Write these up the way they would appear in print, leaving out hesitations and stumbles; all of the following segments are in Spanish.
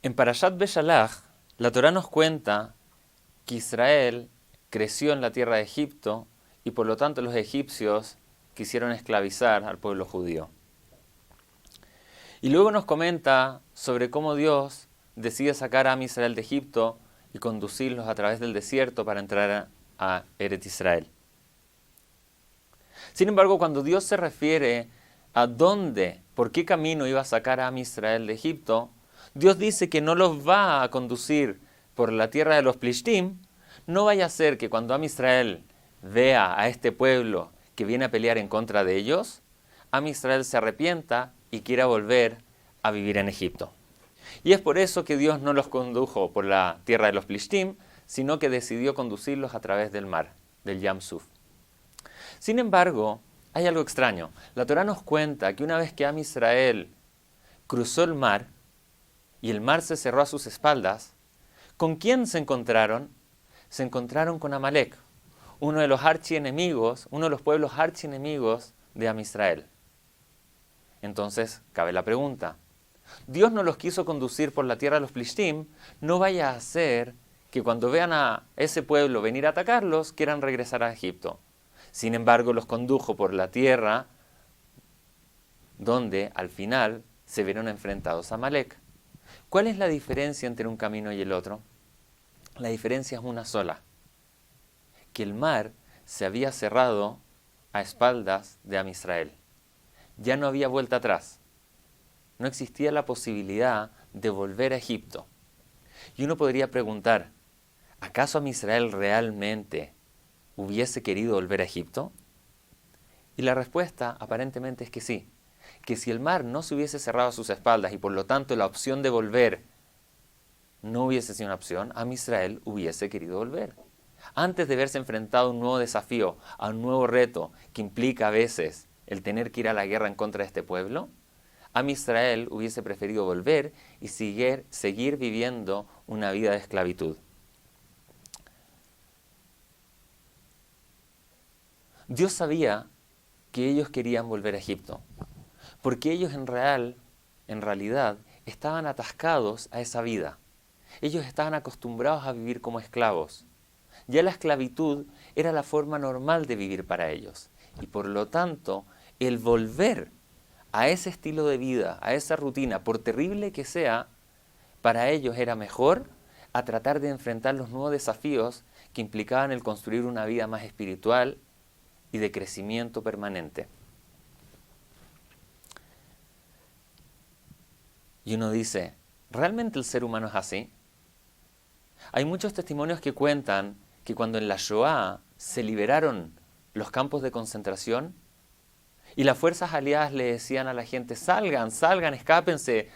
En Parashat Beshalach, la Torá nos cuenta que Israel creció en la tierra de Egipto y por lo tanto los egipcios quisieron esclavizar al pueblo judío. Y luego nos comenta sobre cómo Dios decide sacar a Israel de Egipto y conducirlos a través del desierto para entrar a Eretz Israel. Sin embargo, cuando Dios se refiere a dónde, por qué camino iba a sacar a Israel de Egipto, Dios dice que no los va a conducir por la tierra de los Plishtim. No vaya a ser que cuando Israel vea a este pueblo que viene a pelear en contra de ellos, Israel se arrepienta y quiera volver a vivir en Egipto. Y es por eso que Dios no los condujo por la tierra de los Plishtim, sino que decidió conducirlos a través del mar, del Yam Suf. Sin embargo, hay algo extraño. La Torá nos cuenta que una vez que Israel cruzó el mar y el mar se cerró a sus espaldas, ¿con quién se encontraron? Se encontraron con Amalek, uno de los archienemigos, uno de los pueblos archienemigos de Israel. Entonces, cabe la pregunta. Dios no los quiso conducir por la tierra de los Plishtim, no vaya a ser que cuando vean a ese pueblo venir a atacarlos, quieran regresar a Egipto. Sin embargo, los condujo por la tierra donde al final se vieron enfrentados a Amalek. ¿Cuál es la diferencia entre un camino y el otro? La diferencia es una sola, que el mar se había cerrado a espaldas de Israel. Ya no había vuelta atrás. No existía la posibilidad de volver a Egipto. Y uno podría preguntar, ¿acaso Israel realmente hubiese querido volver a Egipto? Y la respuesta aparentemente es que sí, que si el mar no se hubiese cerrado a sus espaldas y por lo tanto la opción de volver no hubiese sido una opción, Israel hubiese querido volver. Antes de verse enfrentado a un nuevo desafío, a un nuevo reto que implica a veces el tener que ir a la guerra en contra de este pueblo, Israel hubiese preferido volver y seguir viviendo una vida de esclavitud. Dios sabía que ellos querían volver a Egipto, porque ellos en realidad estaban atascados a esa vida. Ellos estaban acostumbrados a vivir como esclavos. Ya la esclavitud era la forma normal de vivir para ellos. Y por lo tanto, el volver a ese estilo de vida, a esa rutina, por terrible que sea, para ellos era mejor a tratar de enfrentar los nuevos desafíos que implicaban el construir una vida más espiritual y de crecimiento permanente. Y uno dice, ¿realmente el ser humano es así? Hay muchos testimonios que cuentan que cuando en la Shoah se liberaron los campos de concentración y las fuerzas aliadas le decían a la gente, salgan, salgan, escápense,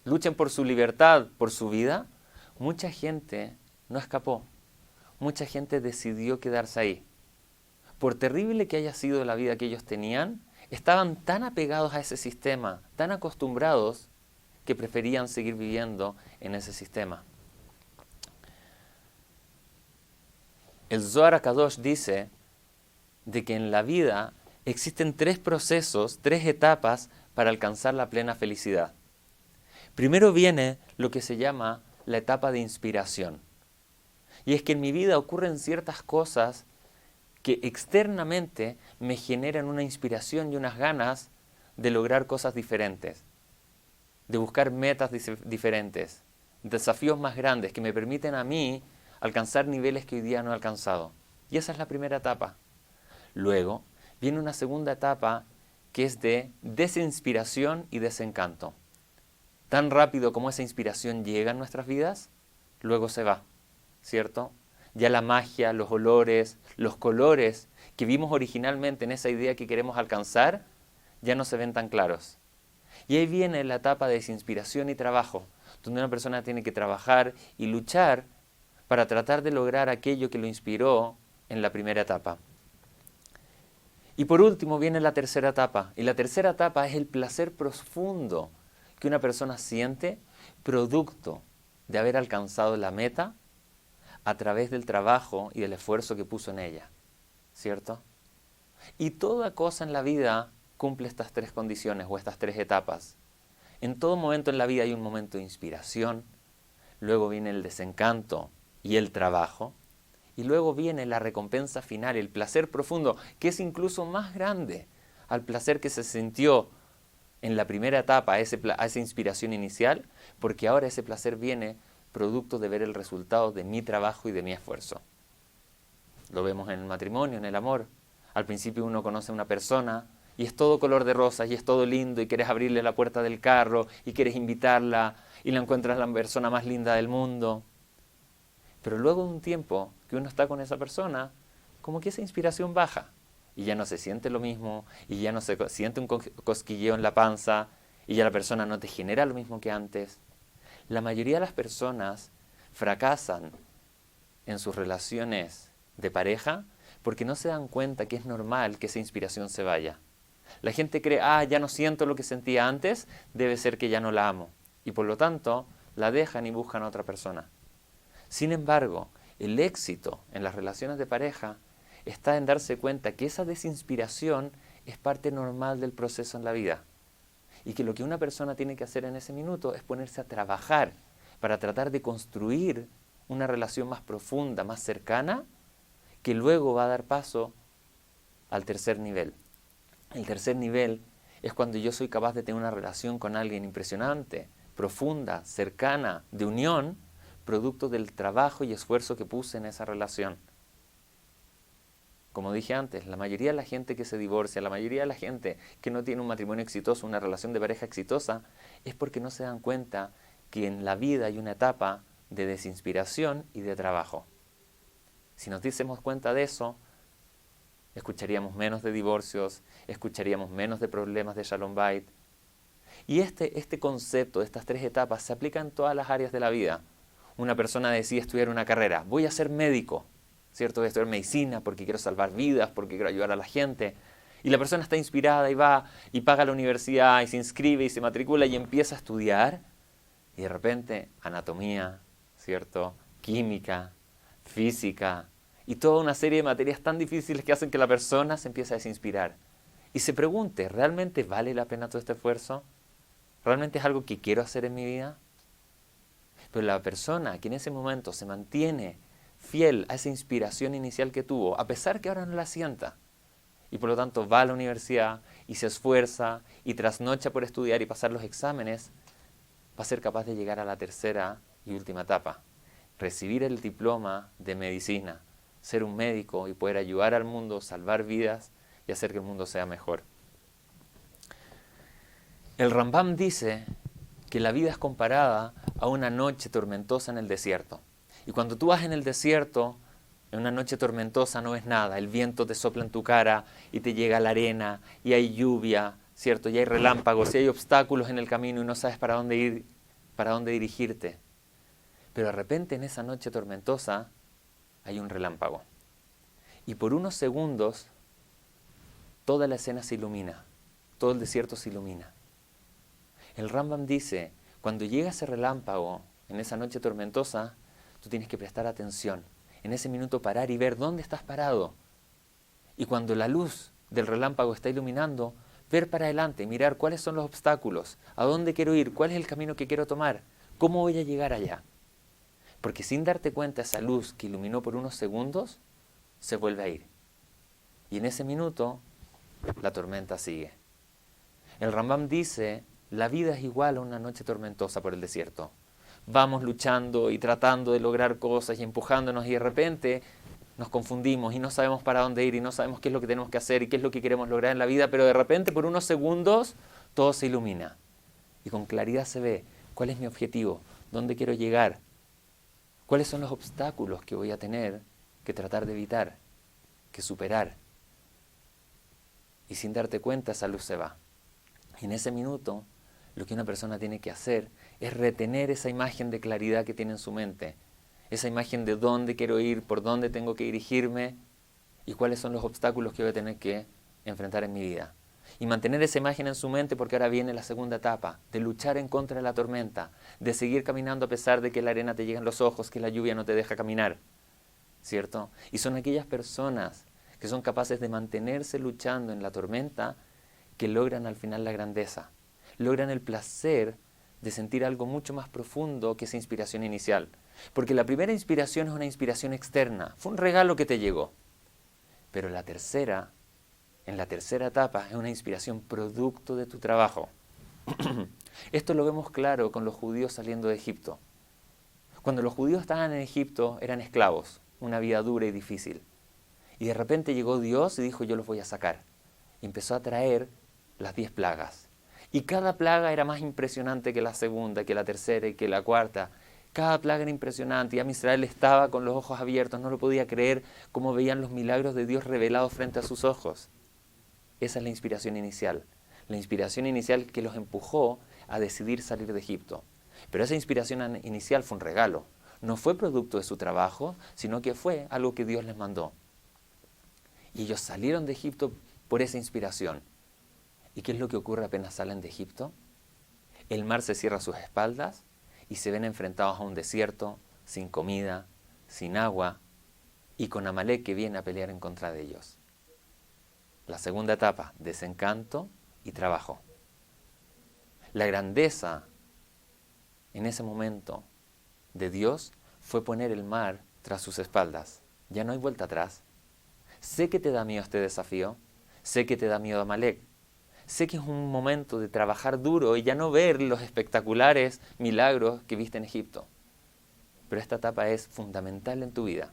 luchen por su libertad, por su vida, mucha gente no escapó, mucha gente decidió quedarse ahí. Por terrible que haya sido la vida que ellos tenían, estaban tan apegados a ese sistema, tan acostumbrados, que preferían seguir viviendo en ese sistema. El Zohar HaKadosh dice de que en la vida existen tres procesos, tres etapas para alcanzar la plena felicidad. Primero viene lo que se llama la etapa de inspiración. Y es que en mi vida ocurren ciertas cosas que externamente me generan una inspiración y unas ganas de lograr cosas diferentes, de buscar metas diferentes, desafíos más grandes que me permiten a mí alcanzar niveles que hoy día no he alcanzado. Y esa es la primera etapa. Luego viene una segunda etapa que es de desinspiración y desencanto. Tan rápido como esa inspiración llega en nuestras vidas, luego se va, ¿cierto? Ya la magia, los olores, los colores que vimos originalmente en esa idea que queremos alcanzar, ya no se ven tan claros. Y ahí viene la etapa de desinspiración y trabajo, donde una persona tiene que trabajar y luchar para tratar de lograr aquello que lo inspiró en la primera etapa. Y por último viene la tercera etapa, y la tercera etapa es el placer profundo que una persona siente producto de haber alcanzado la meta a través del trabajo y del esfuerzo que puso en ella, ¿cierto? Y toda cosa en la vida cumple estas tres condiciones o estas tres etapas. En todo momento en la vida hay un momento de inspiración, luego viene el desencanto y el trabajo, y luego viene la recompensa final, el placer profundo, que es incluso más grande al placer que se sintió en la primera etapa, a esa inspiración inicial, porque ahora ese placer viene producto de ver el resultado de mi trabajo y de mi esfuerzo. Lo vemos en el matrimonio, en el amor. Al principio uno conoce a una persona y es todo color de rosas y es todo lindo y quieres abrirle la puerta del carro y quieres invitarla y la encuentras la persona más linda del mundo. Pero luego de un tiempo que uno está con esa persona, como que esa inspiración baja y ya no se siente lo mismo y ya no se siente un cosquilleo en la panza y ya la persona no te genera lo mismo que antes. La mayoría de las personas fracasan en sus relaciones de pareja porque no se dan cuenta que es normal que esa inspiración se vaya. La gente cree, ya no siento lo que sentía antes, debe ser que ya no la amo. Y por lo tanto, la dejan y buscan a otra persona. Sin embargo, el éxito en las relaciones de pareja está en darse cuenta que esa desinspiración es parte normal del proceso en la vida. Y que lo que una persona tiene que hacer en ese minuto es ponerse a trabajar para tratar de construir una relación más profunda, más cercana, que luego va a dar paso al tercer nivel. El tercer nivel es cuando yo soy capaz de tener una relación con alguien impresionante, profunda, cercana, de unión, producto del trabajo y esfuerzo que puse en esa relación. Como dije antes, la mayoría de la gente que se divorcia, la mayoría de la gente que no tiene un matrimonio exitoso, una relación de pareja exitosa, es porque no se dan cuenta que en la vida hay una etapa de desinspiración y de trabajo. Si nos diésemos cuenta de eso, escucharíamos menos de divorcios, escucharíamos menos de problemas de Shalom Bait. Y este concepto de estas tres etapas se aplica en todas las áreas de la vida. Una persona decide estudiar una carrera, voy a ser médico, ¿cierto? Voy a estudiar medicina porque quiero salvar vidas, porque quiero ayudar a la gente. Y la persona está inspirada y va y paga la universidad y se inscribe y se matricula y empieza a estudiar. Y de repente, anatomía, ¿cierto? Química, física y toda una serie de materias tan difíciles que hacen que la persona se empiece a desinspirar. Y se pregunte, ¿realmente vale la pena todo este esfuerzo? ¿Realmente es algo que quiero hacer en mi vida? Pero la persona que en ese momento se mantiene fiel a esa inspiración inicial que tuvo, a pesar que ahora no la sienta, y por lo tanto va a la universidad y se esfuerza y trasnocha por estudiar y pasar los exámenes, va a ser capaz de llegar a la tercera y última etapa, recibir el diploma de medicina, ser un médico y poder ayudar al mundo, salvar vidas y hacer que el mundo sea mejor. El Rambam dice que la vida es comparada a una noche tormentosa en el desierto. Y cuando tú vas en el desierto, en una noche tormentosa no ves nada, el viento te sopla en tu cara y te llega la arena y hay lluvia, ¿cierto? Y hay relámpagos y hay obstáculos en el camino y no sabes para dónde ir, para dónde dirigirte. Pero de repente en esa noche tormentosa hay un relámpago. Y por unos segundos toda la escena se ilumina, todo el desierto se ilumina. El Rambam dice, cuando llega ese relámpago, en esa noche tormentosa, tú tienes que prestar atención. En ese minuto parar y ver dónde estás parado. Y cuando la luz del relámpago está iluminando, ver para adelante, mirar cuáles son los obstáculos, a dónde quiero ir, cuál es el camino que quiero tomar, cómo voy a llegar allá. Porque sin darte cuenta esa luz que iluminó por unos segundos, se vuelve a ir. Y en ese minuto, la tormenta sigue. El Rambam dice, la vida es igual a una noche tormentosa por el desierto. Vamos luchando y tratando de lograr cosas y empujándonos y de repente nos confundimos y no sabemos para dónde ir y no sabemos qué es lo que tenemos que hacer y qué es lo que queremos lograr en la vida, pero de repente por unos segundos todo se ilumina y con claridad se ve cuál es mi objetivo, dónde quiero llegar, cuáles son los obstáculos que voy a tener que tratar de evitar, que superar. Y sin darte cuenta esa luz se va. Y en ese minuto lo que una persona tiene que hacer es retener esa imagen de claridad que tiene en su mente, esa imagen de dónde quiero ir, por dónde tengo que dirigirme y cuáles son los obstáculos que voy a tener que enfrentar en mi vida. Y mantener esa imagen en su mente porque ahora viene la segunda etapa, de luchar en contra de la tormenta, de seguir caminando a pesar de que la arena te llega en los ojos, que la lluvia no te deja caminar, ¿cierto? Y son aquellas personas que son capaces de mantenerse luchando en la tormenta que logran al final la grandeza. logran el placer de sentir algo mucho más profundo que esa inspiración inicial. Porque la primera inspiración es una inspiración externa, fue un regalo que te llegó. Pero en la tercera etapa, es una inspiración producto de tu trabajo. Esto lo vemos claro con los judíos saliendo de Egipto. Cuando los judíos estaban en Egipto, eran esclavos, una vida dura y difícil. Y de repente llegó Dios y dijo, yo los voy a sacar. Y empezó a traer las 10 plagas. Y cada plaga era más impresionante que la segunda, que la tercera y que la cuarta. Cada plaga era impresionante y Israel estaba con los ojos abiertos, no lo podía creer cómo veían los milagros de Dios revelados frente a sus ojos. Esa es la inspiración inicial que los empujó a decidir salir de Egipto. Pero esa inspiración inicial fue un regalo, no fue producto de su trabajo, sino que fue algo que Dios les mandó. Y ellos salieron de Egipto por esa inspiración. ¿Y qué es lo que ocurre apenas salen de Egipto? El mar se cierra a sus espaldas y se ven enfrentados a un desierto, sin comida, sin agua, y con Amalek que viene a pelear en contra de ellos. La segunda etapa, desencanto y trabajo. La grandeza en ese momento de Dios fue poner el mar tras sus espaldas. Ya no hay vuelta atrás. Sé que te da miedo este desafío, sé que te da miedo Amalek, sé que es un momento de trabajar duro y ya no ver los espectaculares milagros que viste en Egipto. Pero esta etapa es fundamental en tu vida.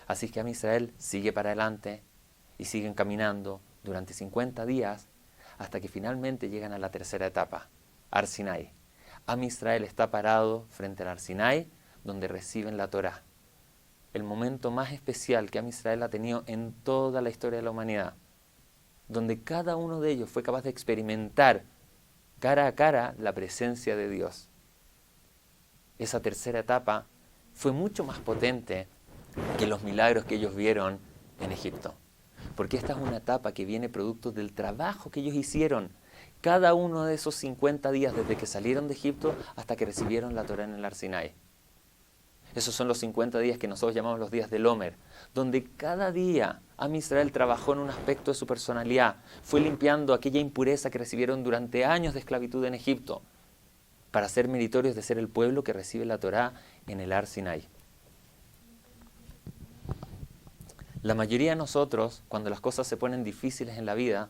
Así que Israel sigue para adelante y siguen caminando durante 50 días hasta que finalmente llegan a la tercera etapa, Har Sinai. Israel está parado frente al Har Sinai, donde reciben la Torá. El momento más especial que Israel ha tenido en toda la historia de la humanidad, donde cada uno de ellos fue capaz de experimentar cara a cara la presencia de Dios. Esa tercera etapa fue mucho más potente que los milagros que ellos vieron en Egipto. Porque esta es una etapa que viene producto del trabajo que ellos hicieron cada uno de esos 50 días desde que salieron de Egipto hasta que recibieron la Torá en el Har Sinai. Esos son los 50 días que nosotros llamamos los días del Homer, donde cada día Israel trabajó en un aspecto de su personalidad, fue limpiando aquella impureza que recibieron durante años de esclavitud en Egipto, para ser meritorios de ser el pueblo que recibe la Torá en el Har Sinai. La mayoría de nosotros, cuando las cosas se ponen difíciles en la vida,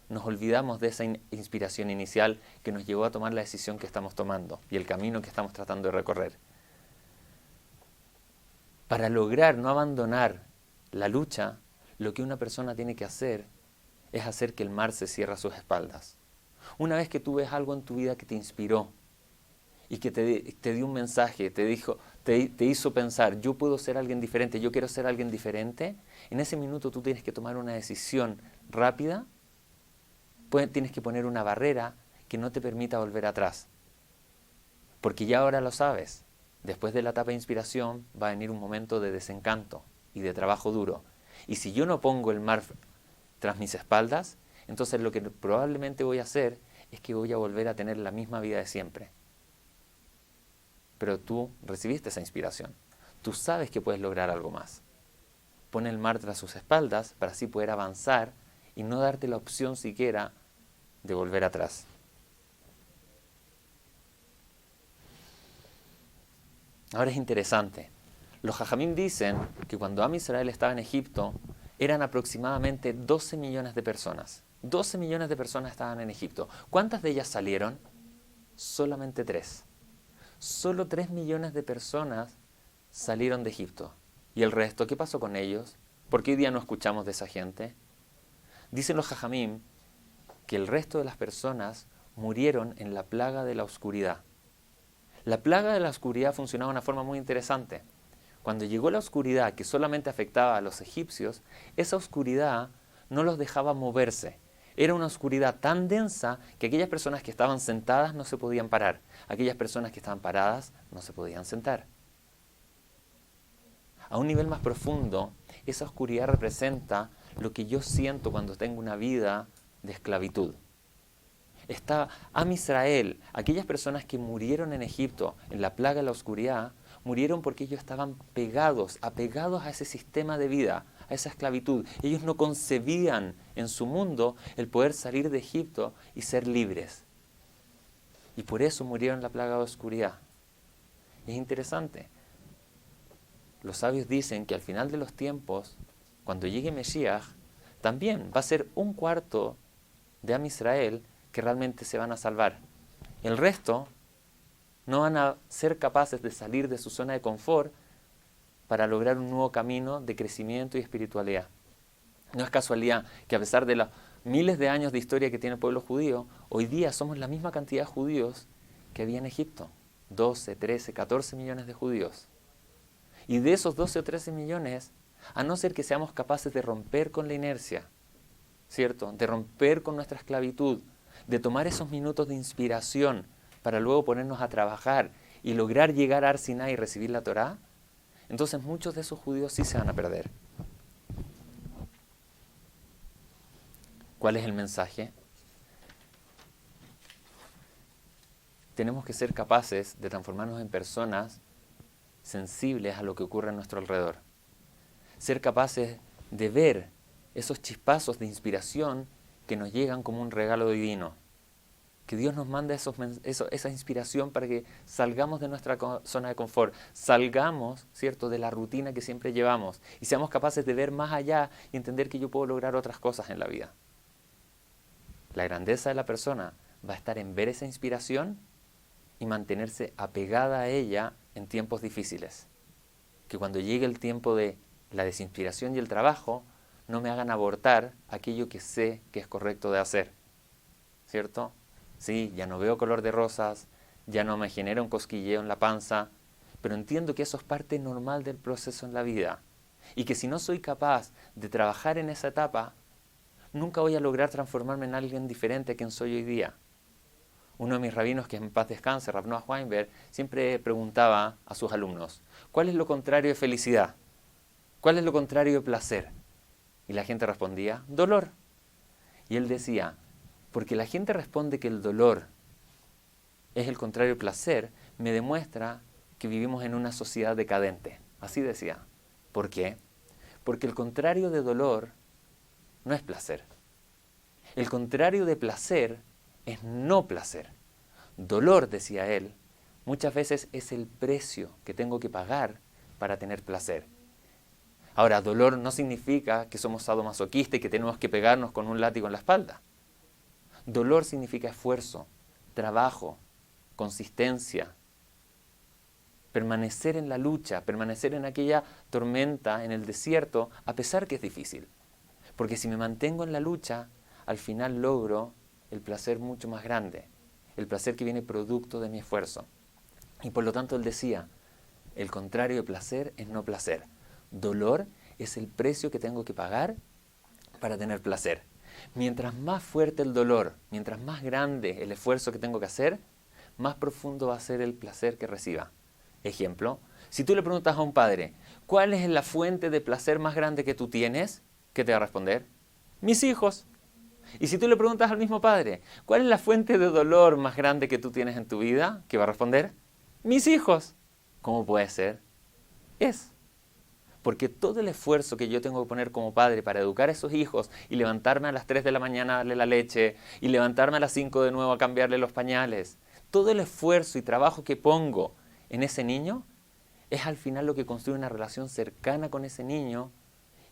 nos olvidamos de esa inspiración inicial que nos llevó a tomar la decisión que estamos tomando y el camino que estamos tratando de recorrer. Para lograr no abandonar la lucha, lo que una persona tiene que hacer es hacer que el mar se cierre a sus espaldas. Una vez que tú ves algo en tu vida que te inspiró y que te dio un mensaje, te hizo pensar, yo puedo ser alguien diferente, yo quiero ser alguien diferente, en ese minuto tú tienes que tomar una decisión rápida, tienes que poner una barrera que no te permita volver atrás. Porque ya ahora lo sabes. Después de la etapa de inspiración va a venir un momento de desencanto y de trabajo duro. Y si yo no pongo el mar tras mis espaldas, entonces lo que probablemente voy a hacer es que voy a volver a tener la misma vida de siempre. Pero tú recibiste esa inspiración. Tú sabes que puedes lograr algo más. Pon el mar tras sus espaldas para así poder avanzar y no darte la opción siquiera de volver atrás. Ahora es interesante. Los Jajamim dicen que cuando Israel estaba en Egipto, eran aproximadamente 12 millones de personas. 12 millones de personas estaban en Egipto. ¿Cuántas de ellas salieron? Solamente 3. Solo 3 millones de personas salieron de Egipto. ¿Y el resto? ¿Qué pasó con ellos? ¿Por qué hoy día no escuchamos de esa gente? Dicen los Jajamim que el resto de las personas murieron en la plaga de la oscuridad. La plaga de la oscuridad funcionaba de una forma muy interesante. Cuando llegó la oscuridad que solamente afectaba a los egipcios, esa oscuridad no los dejaba moverse. Era una oscuridad tan densa que aquellas personas que estaban sentadas no se podían parar. Aquellas personas que estaban paradas no se podían sentar. A un nivel más profundo, esa oscuridad representa lo que yo siento cuando tengo una vida de esclavitud. Está Israel, aquellas personas que murieron en Egipto, en la plaga de la oscuridad, murieron porque ellos estaban apegados a ese sistema de vida, a esa esclavitud. Ellos no concebían en su mundo el poder salir de Egipto y ser libres. Y por eso murieron en la plaga de oscuridad. Es interesante. Los sabios dicen que al final de los tiempos, cuando llegue Mesías, también va a ser un cuarto de Am Israel que realmente se van a salvar. El resto no van a ser capaces de salir de su zona de confort para lograr un nuevo camino de crecimiento y espiritualidad. No es casualidad que a pesar de los miles de años de historia que tiene el pueblo judío, hoy día somos la misma cantidad de judíos que había en Egipto. 12, 13, 14 millones de judíos. Y de esos 12 o 13 millones, a no ser que seamos capaces de romper con la inercia, ¿cierto? De romper con nuestra esclavitud, de tomar esos minutos de inspiración para luego ponernos a trabajar y lograr llegar a Ar Sinai y recibir la Torá, entonces muchos de esos judíos sí se van a perder. ¿Cuál es el mensaje? Tenemos que ser capaces de transformarnos en personas sensibles a lo que ocurre a nuestro alrededor. Ser capaces de ver esos chispazos de inspiración que nos llegan como un regalo divino. Que Dios nos manda esa inspiración para que salgamos de nuestra zona de confort, salgamos, ¿cierto?, de la rutina que siempre llevamos y seamos capaces de ver más allá y entender que yo puedo lograr otras cosas en la vida. La grandeza de la persona va a estar en ver esa inspiración y mantenerse apegada a ella en tiempos difíciles. Que cuando llegue el tiempo de la desinspiración y el trabajo, no me hagan abortar aquello que sé que es correcto de hacer. ¿Cierto? Sí, ya no veo color de rosas, ya no me genera un cosquilleo en la panza, pero entiendo que eso es parte normal del proceso en la vida. Y que si no soy capaz de trabajar en esa etapa, nunca voy a lograr transformarme en alguien diferente a quien soy hoy día. Uno de mis rabinos, que en paz descanse, Rav Noah Weinberg, siempre preguntaba a sus alumnos, ¿cuál es lo contrario de felicidad? ¿Cuál es lo contrario de placer? Y la gente respondía, dolor. Y él decía, porque la gente responde que el dolor es el contrario de placer, me demuestra que vivimos en una sociedad decadente. Así decía. ¿Por qué? Porque el contrario de dolor no es placer. El contrario de placer es no placer. Dolor, decía él, muchas veces es el precio que tengo que pagar para tener placer. Ahora, dolor no significa que somos sadomasoquistas y que tenemos que pegarnos con un látigo en la espalda. Dolor significa esfuerzo, trabajo, consistencia, permanecer en la lucha, permanecer en aquella tormenta, en el desierto, a pesar que es difícil. Porque si me mantengo en la lucha, al final logro el placer mucho más grande, el placer que viene producto de mi esfuerzo. Y por lo tanto él decía, el contrario de placer es no placer. Dolor es el precio que tengo que pagar para tener placer. Mientras más fuerte el dolor, mientras más grande el esfuerzo que tengo que hacer, más profundo va a ser el placer que reciba. Ejemplo, si tú le preguntas a un padre, ¿cuál es la fuente de placer más grande que tú tienes? ¿Qué te va a responder? Mis hijos. Y si tú le preguntas al mismo padre, ¿cuál es la fuente de dolor más grande que tú tienes en tu vida? ¿Qué va a responder? Mis hijos. ¿Cómo puede ser? Porque todo el esfuerzo que yo tengo que poner como padre para educar a esos hijos y levantarme a las 3 de la mañana a darle la leche y levantarme a las 5 de nuevo a cambiarle los pañales, todo el esfuerzo y trabajo que pongo en ese niño es al final lo que construye una relación cercana con ese niño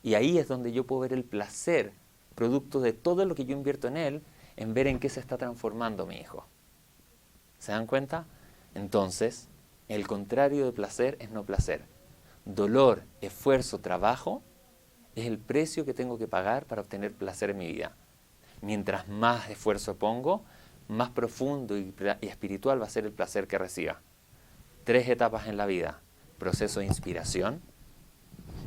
y ahí es donde yo puedo ver el placer producto de todo lo que yo invierto en él, en ver en qué se está transformando mi hijo. ¿Se dan cuenta? Entonces, el contrario de placer es no placer. Dolor, esfuerzo, trabajo es el precio que tengo que pagar para obtener placer en mi vida. Mientras más esfuerzo pongo, más profundo y espiritual va a ser el placer que reciba. 3 etapas en la vida. Proceso de inspiración,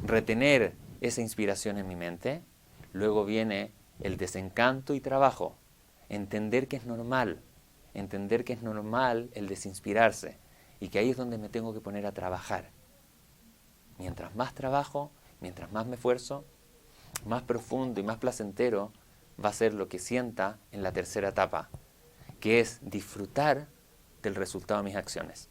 retener esa inspiración en mi mente. Luego viene el desencanto y trabajo. Entender que es normal el desinspirarse y que ahí es donde me tengo que poner a trabajar. Mientras más trabajo, mientras más me esfuerzo, más profundo y más placentero va a ser lo que sienta en la tercera etapa, que es disfrutar del resultado de mis acciones.